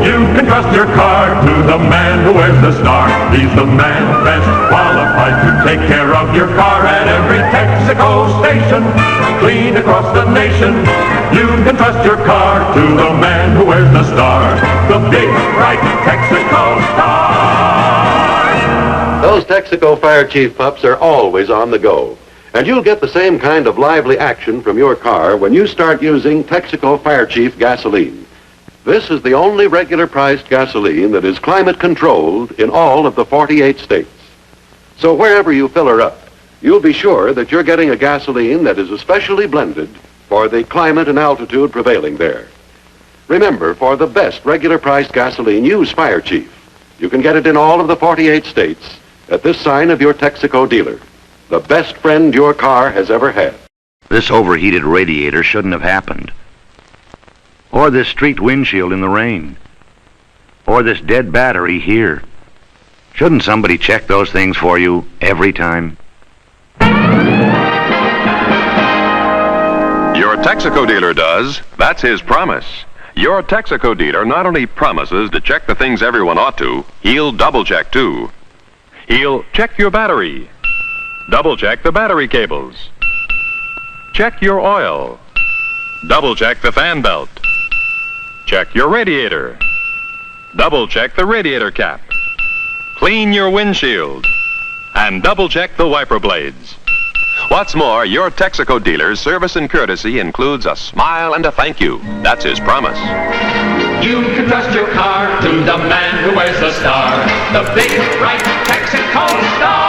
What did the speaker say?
You can trust your car to the man who wears the star. He's the man best qualified to take care of your car at every Texaco station, clean across the nation. You can trust your car to the man who wears the star, the big, bright Texaco star. Those Texaco Fire Chief pups are always on the go. And you'll get the same kind of lively action from your car when you start using Texaco Fire Chief gasoline. This is the only regular-priced gasoline that is climate-controlled in all of the 48 states. So wherever you fill her up, you'll be sure that you're getting a gasoline that is especially blended for the climate and altitude prevailing there. Remember, for the best regular-priced gasoline, use Fire Chief. You can get it in all of the 48 states at this sign of your Texaco dealer. The best friend your car has ever had. This overheated radiator shouldn't have happened. Or this streaked windshield in the rain. Or this dead battery here. Shouldn't somebody check those things for you every time? Your Texaco dealer does. That's his promise. Your Texaco dealer not only promises to check the things everyone ought to, he'll double check too. He'll check your battery. Double check the battery cables. Check your oil. Double check the fan belt. Check your radiator. Double check the radiator cap. Clean your windshield. And double check the wiper blades. What's more, your Texaco dealer's service and courtesy includes a smile and a thank you. That's his promise. You can trust your car to the man who wears the star, the big, bright Texaco star.